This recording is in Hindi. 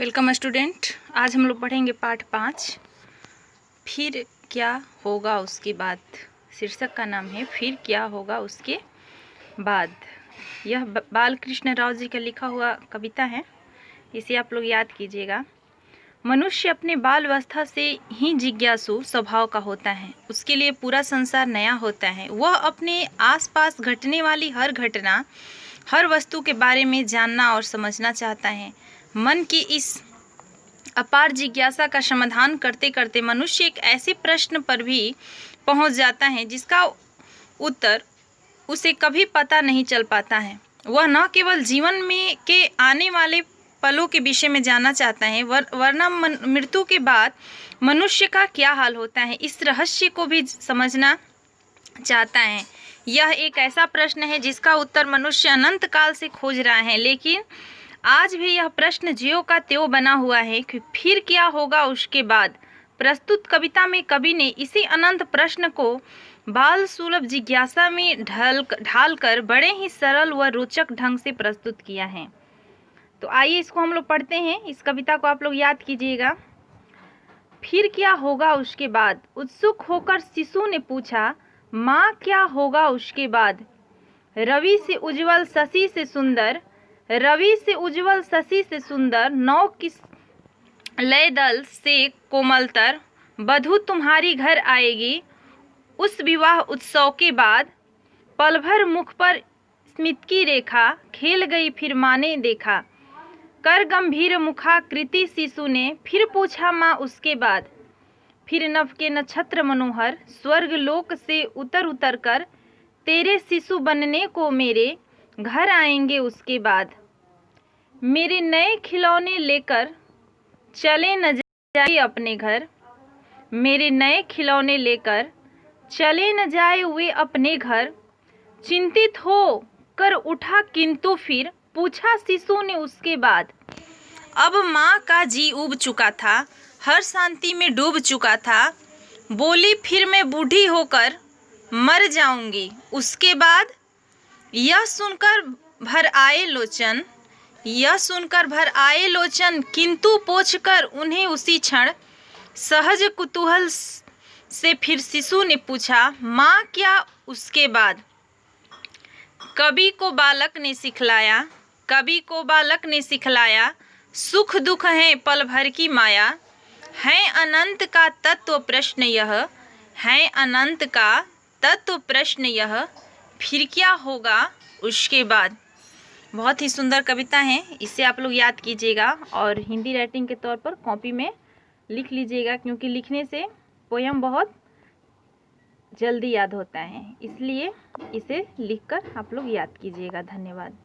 Welcome student. आज हम लोग पढ़ेंगे पाठ 5 फिर क्या होगा उसके बाद। शीर्षक का नाम है फिर क्या होगा उसके बाद। यह बालकृष्ण राव जी का लिखा हुआ कविता है, इसे आप लोग याद कीजिएगा। मनुष्य अपने बाल अवस्था से ही जिज्ञासु स्वभाव का होता है। उसके लिए पूरा संसार नया होता है। वह अपने आसपास घटने वाली हर घटना, हर वस्तु के बारे में जानना और समझना चाहता है। मन की इस अपार जिज्ञासा का समाधान करते करते मनुष्य एक ऐसे प्रश्न पर भी पहुंच जाता है जिसका उत्तर उसे कभी पता नहीं चल पाता है। वह न केवल जीवन में के आने वाले पलों के विषय में जानना चाहता है, वरना मृत्यु के बाद मनुष्य का क्या हाल होता है, इस रहस्य को भी समझना चाहता है। यह एक ऐसा प्रश्न है जिसका उत्तर मनुष्य अनंत काल से खोज रहा है, लेकिन आज भी यह प्रश्न ज्यों का त्यों बना हुआ है कि फिर क्या होगा उसके बाद। प्रस्तुत कविता में कवि ने इसी अनंत प्रश्न को बाल सुलभ जिज्ञासा में ढालकर बड़े ही सरल व रोचक ढंग से प्रस्तुत किया है। तो आइए इसको हम लोग पढ़ते हैं। इस कविता को आप लोग याद कीजिएगा। फिर क्या होगा उसके बाद। उत्सुक होकर शिशु ने पूछा, माँ क्या होगा उसके बाद। रवि से उज्जवल शशि से सुंदर, रवि से उज्जवल शशि से सुंदर, नौ किस लय दल से कोमलतर, वधू तुम्हारी घर आएगी उस विवाह उत्सव के बाद। पल भर मुख पर स्मित की रेखा, खेल गई फिर माँ ने देखा। कर गंभीर मुखाकृति शिशु ने फिर पूछा, माँ उसके बाद। फिर नभ के नक्षत्र मनोहर स्वर्ग लोक से उतर उतर कर तेरे शिशु बनने को मेरे घर आएंगे उसके बाद। मेरे नए खिलौने लेकर चले न जाए अपने घर, मेरे नए खिलौने लेकर चले न जाए वे अपने घर। चिंतित हो कर उठा किंतु फिर पूछा शिशु ने उसके बाद। अब माँ का जी उब चुका था, हर शांति में डूब चुका था। बोली, फिर मैं बूढ़ी होकर मर जाऊंगी उसके बाद। यह सुनकर भर आए लोचन, यह सुनकर भर आए लोचन, किंतु पोंछकर उन्हें उसी क्षण सहज कुतूहल से फिर शिशु ने पूछा, माँ क्या उसके बाद। कवि को बालक ने सिखलाया, कवि को बालक ने सिखलाया, सुख दुख है पल भर की माया। है अनंत का तत्व प्रश्न यह, है अनंत का तत्व प्रश्न यह, फिर क्या होगा उसके बाद। बहुत ही सुंदर कविता है, इसे आप लोग याद कीजिएगा और हिंदी राइटिंग के तौर पर कॉपी में लिख लीजिएगा, क्योंकि लिखने से पोयम बहुत जल्दी याद होता है, इसलिए इसे लिखकर आप लोग याद कीजिएगा। धन्यवाद।